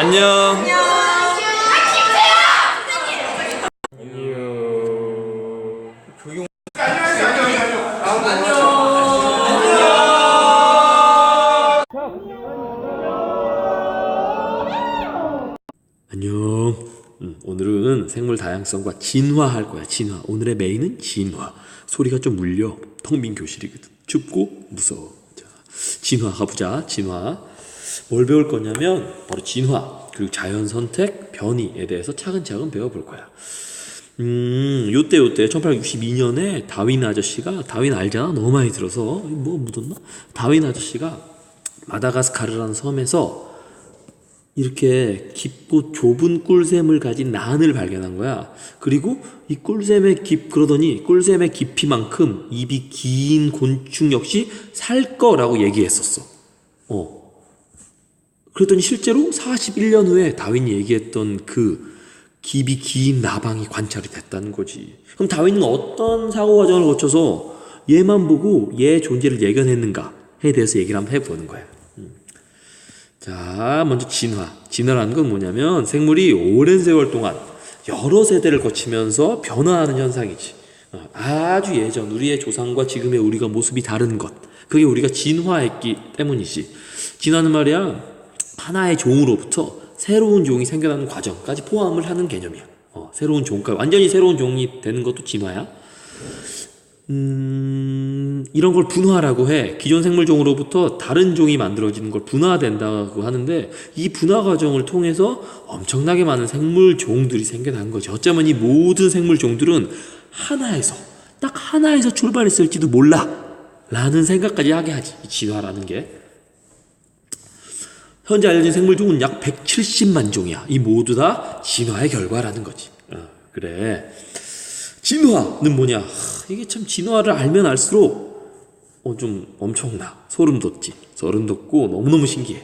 안녕. 안녕. 오늘은 생물 다양성과 진화할 거야. 진화. 오늘의 메인은 진화. 소리가 좀 울려. 텅 빈 교실이거든. 춥고 무서워. 자, 진화 가보자. 진화. 뭘 배울 거냐면 바로 진화 그리고 자연 선택, 변이에 대해서 차근차근 배워볼 거야. 요때 1862년에 다윈 아저씨가, 다윈 알잖아? 너무 많이 들어서 뭐 묻었나? 다윈 아저씨가 마다가스카르라는 섬에서 이렇게 깊고 좁은 꿀샘을 가진 난을 발견한 거야. 그리고 이 꿀샘의 그러더니 꿀샘의 깊이만큼 입이 긴 곤충 역시 살 거라고 얘기했었어. 그랬더니 실제로 41년 후에 다윈이 얘기했던 그 깊이 긴 나방이 관찰이 됐다는 거지. 그럼 다윈은 어떤 사고 과정을 거쳐서 얘만 보고 얘의 존재를 예견했는가에 대해서 얘기를 한번 해보는 거야. 자, 먼저 진화. 진화라는 건 뭐냐면 생물이 오랜 세월 동안 여러 세대를 거치면서 변화하는 현상이지. 아주 예전 우리의 조상과 지금의 우리가 모습이 다른 것. 그게 우리가 진화했기 때문이지. 진화는 말이야, 하나의 종으로부터 새로운 종이 생겨나는 과정까지 포함을 하는 개념이야. 새로운 종까지 완전히 새로운 종이 되는 것도 진화야. 이런 걸 분화라고 해. 기존 생물종으로부터 다른 종이 만들어지는 걸 분화된다고 하는데, 이 분화 과정을 통해서 엄청나게 많은 생물종들이 생겨난 거지. 어쩌면 이 모든 생물종들은 딱 하나에서 출발했을지도 몰라 라는 생각까지 하게 하지, 이 진화라는 게. 현재 알려진 생물종은 약 170만 종이야. 이 모두 다 진화의 결과라는 거지. 그래. 진화는 뭐냐? 이게 참 진화를 알면 알수록 좀 엄청나. 소름 돋고 너무너무 신기해.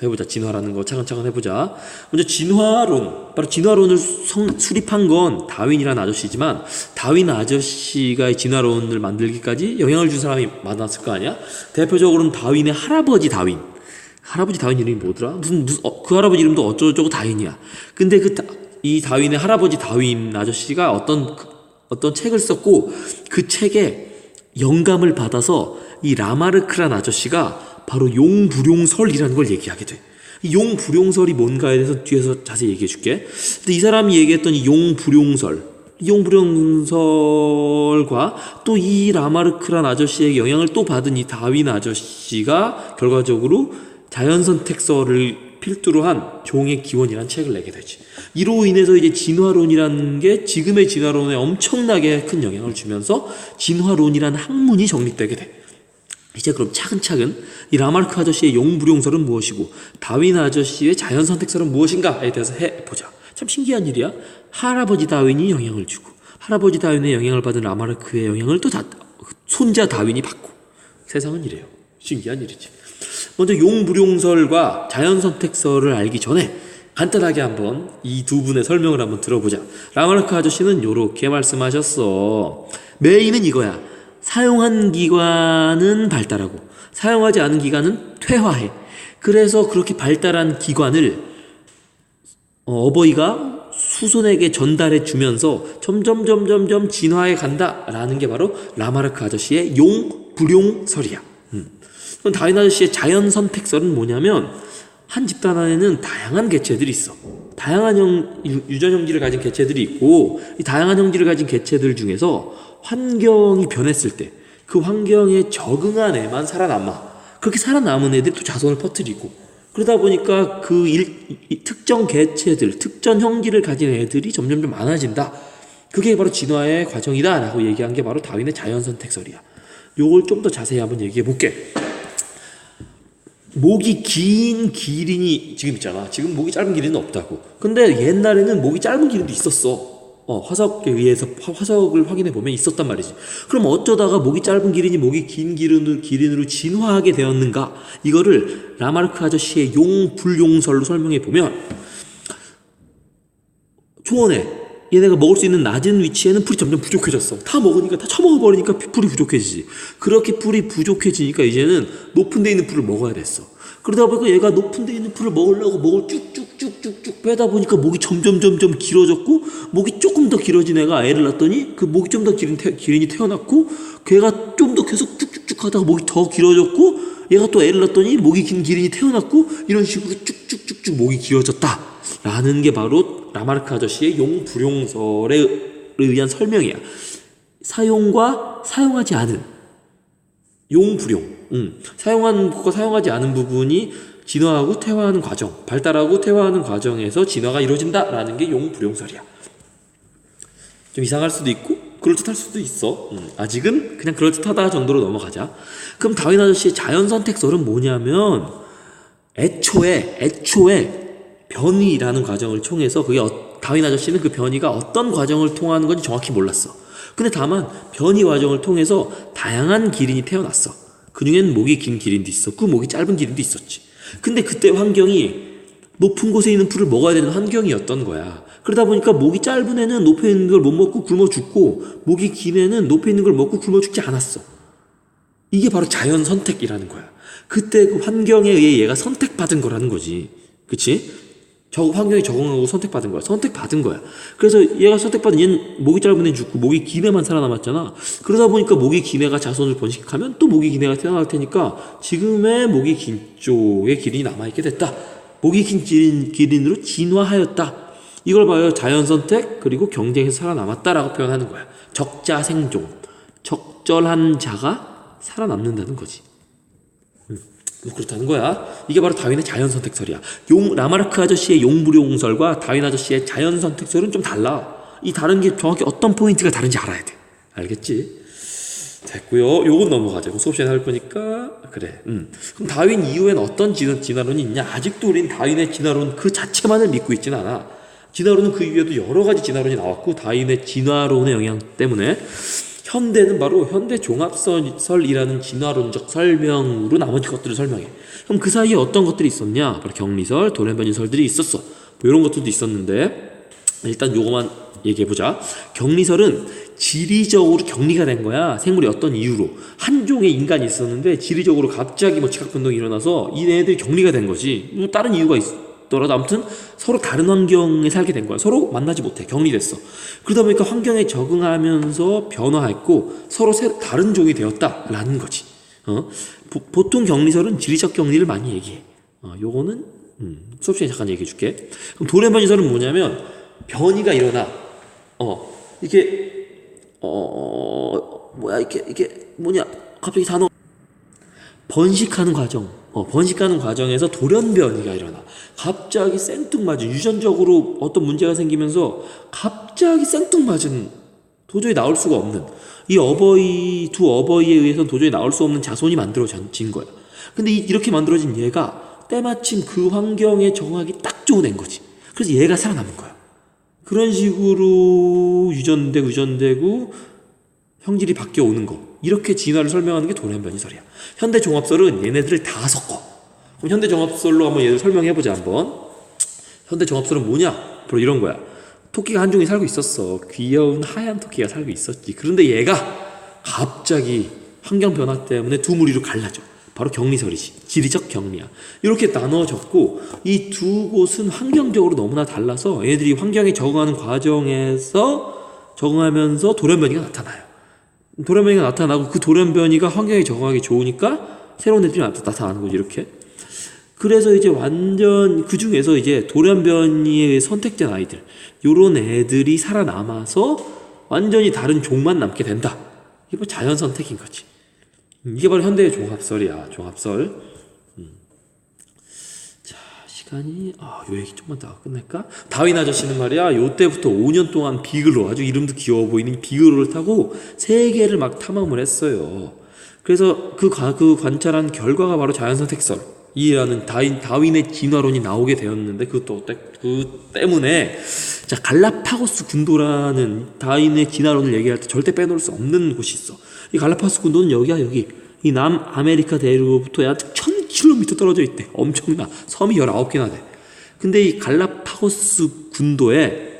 해보자. 진화라는 거 차근차근 해보자. 먼저 진화론. 바로 진화론을 수립한 건 다윈이라는 아저씨지만, 다윈 아저씨가 이 진화론을 만들기까지 영향을 준 사람이 많았을 거 아니야? 대표적으로는 다윈의 할아버지 다윈 이름이 뭐더라? 그 할아버지 이름도 어쩌고저쩌고 다윈이야. 근데 이 다윈의 할아버지 다윈 아저씨가 어떤 책을 썼고, 그 책에 영감을 받아서 이 라마르크란 아저씨가 바로 용불용설이라는 걸 얘기하게 돼. 이 용불용설이 뭔가에 대해서 뒤에서 자세히 얘기해 줄게. 근데 이 사람이 얘기했던 이 용불용설과 또 이 라마르크란 아저씨에게 영향을 또 받은 이 다윈 아저씨가 결과적으로 자연선택설을 필두로 한 종의 기원이라는 책을 내게 되지. 이로 인해서 이제 진화론이라는 게 지금의 진화론에 엄청나게 큰 영향을 주면서 진화론이라는 학문이 정립되게 돼. 이제 그럼 차근차근 이 라마르크 아저씨의 용불용설은 무엇이고 다윈 아저씨의 자연선택설은 무엇인가에 대해서 해보자. 참 신기한 일이야. 할아버지 다윈이 영향을 주고, 할아버지 다윈의 영향을 받은 라마르크의 영향을 또 손자 다윈이 받고. 세상은 이래요. 신기한 일이지. 먼저 용불용설과 자연선택설을 알기 전에 간단하게 한번 이 두 분의 설명을 한번 들어보자. 라마르크 아저씨는 요렇게 말씀하셨어. 메인은 이거야. 사용한 기관은 발달하고 사용하지 않은 기관은 퇴화해. 그래서 그렇게 발달한 기관을 어버이가 수손에게 전달해 주면서 점점 진화해 간다라는 게 바로 라마르크 아저씨의 용불용설이야. 그럼 다윈 아저씨의 자연선택설은 뭐냐면, 한 집단 안에는 다양한 개체들이 있어. 다양한 유전 형질을 가진 개체들이 있고, 이 다양한 형질을 가진 개체들 중에서 환경이 변했을 때 그 환경에 적응한 애만 살아남아. 그렇게 살아남은 애들이 또 자손을 퍼뜨리고, 그러다 보니까 특정 개체들, 특정 형질을 가진 애들이 점점 많아진다. 그게 바로 진화의 과정이다 라고 얘기한 게 바로 다윈의 자연선택설이야. 요걸 좀 더 자세히 한번 얘기해 볼게. 목이 긴 기린이 지금 있잖아. 지금 목이 짧은 기린은 없다고. 근데 옛날에는 목이 짧은 기린도 있었어. 화석에 의해서 화석을 확인해 보면 있었단 말이지. 그럼 어쩌다가 목이 짧은 기린이 목이 긴 기린으로 진화하게 되었는가? 이거를 라마르크 아저씨의 용불용설로 설명해 보면, 초원에 얘네가 먹을 수 있는 낮은 위치에는 풀이 점점 부족해졌어. 다 먹으니까, 다 처먹어버리니까 풀이 부족해지지. 그렇게 풀이 부족해지니까 이제는 높은 데 있는 풀을 먹어야 됐어. 그러다 보니까 얘가 높은 데 있는 풀을 먹으려고 목을 쭉쭉 쭉쭉쭉쭉 빼다 보니까 목이 점점 길어졌고, 목이 조금 더 길어진 애가 애를 낳았더니 그 목이 좀 더 기린 기린이 태어났고, 걔가 좀 더 계속 쭉쭉쭉 하다가 목이 더 길어졌고, 얘가 또 애를 낳았더니 목이 긴 기린이 태어났고, 이런 식으로 쭉쭉쭉쭉 목이 길어졌다 라는 게 바로 라마르크 아저씨의 용불용설에 의한 설명이야. 사용과 사용하지 않은 용불용, 사용하는 것과 사용하지 않은 부분이 진화하고 퇴화하는 과정, 발달하고 퇴화하는 과정에서 진화가 이루어진다라는 게 용불용설이야. 좀 이상할 수도 있고 그럴듯할 수도 있어. 아직은 그냥 그럴듯하다 정도로 넘어가자. 그럼 다윈 아저씨의 자연선택설은 뭐냐면, 애초에 변이라는 과정을 통해서 다윈 아저씨는 그 변이가 어떤 과정을 통하는 건지 정확히 몰랐어. 근데 다만 변이 과정을 통해서 다양한 기린이 태어났어. 그 중엔 목이 긴 기린도 있었고 목이 짧은 기린도 있었지. 근데 그때 환경이 높은 곳에 있는 풀을 먹어야 되는 환경이었던 거야. 그러다 보니까 목이 짧은 애는 높에 있는 걸 못 먹고 굶어 죽고, 목이 긴 애는 높에 있는 걸 먹고 굶어 죽지 않았어. 이게 바로 자연 선택이라는 거야. 그때 그 환경에 의해 얘가 선택받은 거라는 거지. 그치? 환경에 적응하고 선택받은 거야. 선택받은 거야. 그래서 얘가 선택받은, 얘는 목이 짧은 애 죽고 목이 긴 애만 살아남았잖아. 그러다 보니까 목이 긴 애가 자손을 번식하면 또 목이 긴 애가 태어날 테니까 지금의 목이 긴 쪽의 기린이 남아있게 됐다. 목이 긴 기린으로 진화하였다. 이걸 봐요. 자연선택 그리고 경쟁에서 살아남았다라고 표현하는 거야. 적자생존. 적절한 자가 살아남는다는 거지. 그렇다는 거야. 이게 바로 다윈의 자연선택설이야. 라마르크 아저씨의 용불용설과 다윈 아저씨의 자연선택설은 좀 달라. 이 다른 게 정확히 어떤 포인트가 다른지 알아야 돼. 알겠지? 됐고요. 요건 넘어가자. 수업 시간에 할 거니까. 그래. 그럼 다윈 이후엔 어떤 진화론이 있냐? 아직도 우린 다윈의 진화론 그 자체만을 믿고 있진 않아. 진화론은 그 이후에도 여러 가지 진화론이 나왔고, 다윈의 진화론의 영향 때문에 현대는 바로 현대 종합설이라는 진화론적 설명으로 나머지 것들을 설명해. 그럼 그 사이에 어떤 것들이 있었냐? 바로 격리설, 돌연변이설들이 있었어. 뭐 이런 것들도 있었는데, 일단 요거만 얘기해보자. 격리설은 지리적으로 격리가 된 거야. 생물이 어떤 이유로. 한 종의 인간이 있었는데 지리적으로 갑자기 지각변동이 일어나서 이 애들이 격리가 된 거지. 뭐 다른 이유가 있더라도 아무튼 서로 다른 환경에 살게 된 거야. 서로 만나지 못해. 격리됐어. 그러다 보니까 환경에 적응하면서 변화했고 서로 다른 종이 되었다라는 거지. 보통 격리설은 지리적 격리를 많이 얘기해. 요거는 수업 시간에 잠깐 얘기해 줄게. 그럼 돌연변이설은 뭐냐면, 변이가 일어나. 이게 갑자기 단어 번식하는 과정. 번식하는 과정에서 돌연변이가 일어나. 갑자기 생뚱맞은, 유전적으로 어떤 문제가 생기면서 갑자기 생뚱맞은, 도저히 나올 수가 없는, 이 두 어버이에 의해서 도저히 나올 수 없는 자손이 만들어진 거야. 근데 이렇게 만들어진 얘가 때마침 그 환경에 적응하기 딱 좋은 애인 거지. 그래서 얘가 살아남은 거야. 그런 식으로 유전되고 형질이 바뀌어 오는 거, 이렇게 진화를 설명하는 게 돌연변이설이야. 현대 종합설은 얘네들을 다 섞어. 그럼 현대 종합설로 한번 얘를 설명해보자. 한번. 현대 종합설은 뭐냐? 바로 이런 거야. 토끼가 한 종이 살고 있었어. 귀여운 하얀 토끼가 살고 있었지. 그런데 얘가 갑자기 환경 변화 때문에 두 무리로 갈라져. 바로 격리설이지. 지리적 격리야. 이렇게 나눠졌고, 이 두 곳은 환경적으로 너무나 달라서 얘네들이 환경에 적응하는 과정에서 적응하면서 돌연변이가 나타나요. 돌연변이가 나타나고 그 돌연변이가 환경에 적응하기 좋으니까 새로운 애들이 나타나는 거지. 이렇게. 그래서 이제 완전 그 중에서 이제 돌연변이에 선택된 아이들, 요런 애들이 살아남아서 완전히 다른 종만 남게 된다. 이게 뭐 자연 선택인 거지. 이게 바로 현대의 종합설이야. 종합설. 자, 시간이 요 얘기 좀만 더 끝낼까? 다윈 아저씨는 말이야, 요때부터 5년 동안 비글로, 아주 이름도 귀여워 보이는 비글로를 타고 세계를 막 탐험을 했어요. 그래서 그 관찰한 결과가 바로 자연선택설 이라는 다윈의 진화론이 나오게 되었는데, 그 때문에, 자, 갈라파고스 군도라는 다윈의 진화론을 얘기할 때 절대 빼놓을 수 없는 곳이 있어. 이 갈라파고스 군도는 여기야, 여기. 이 남아메리카 대륙으로부터 약 1000km 떨어져 있대. 엄청나. 섬이 19개나 돼. 근데 이 갈라파고스 군도에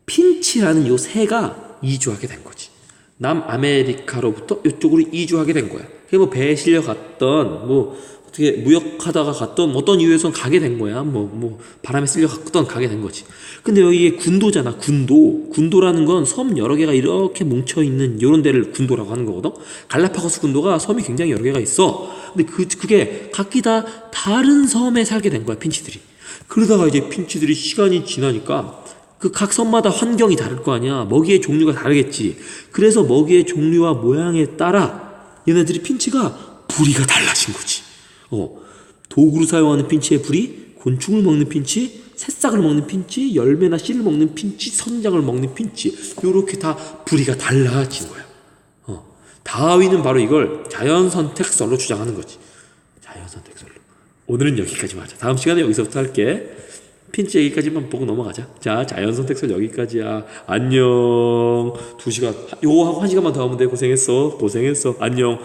핀치라는 요 새가 이주하게 된 거지. 남아메리카로부터 이쪽으로 이주하게 된 거야. 그게 배에 실려갔던, 어떻게 무역하다가 갔던 어떤 이유에선 가게 된 거야. 뭐 바람에 쓸려 갔던 가게 된 거지. 근데 여기에 군도잖아. 군도라는 건 섬 여러 개가 이렇게 뭉쳐 있는 이런 데를 군도라고 하는 거거든. 갈라파고스 군도가 섬이 굉장히 여러 개가 있어. 근데 그게 각기 다 다른 섬에 살게 된 거야, 핀치들이. 그러다가 이제 핀치들이 시간이 지나니까 그 각 섬마다 환경이 다를 거 아니야. 먹이의 종류가 다르겠지. 그래서 먹이의 종류와 모양에 따라 얘네들이 핀치가 부리가 달라진 거지. 도구로 사용하는 핀치의 부리, 곤충을 먹는 핀치, 새싹을 먹는 핀치, 열매나 씨를 먹는 핀치, 선장을 먹는 핀치, 요렇게 다 부리가 달라진 거야. 다윈은 바로 이걸 자연선택설로 주장하는 거지. 자연선택설로. 오늘은 여기까지만 하자. 다음 시간에 여기서부터 할게. 핀치 얘기까지만 보고 넘어가자. 자, 자연선택설 여기까지야. 안녕. 2시간, 요거 하고 1시간만 더 하면 돼. 고생했어. 안녕.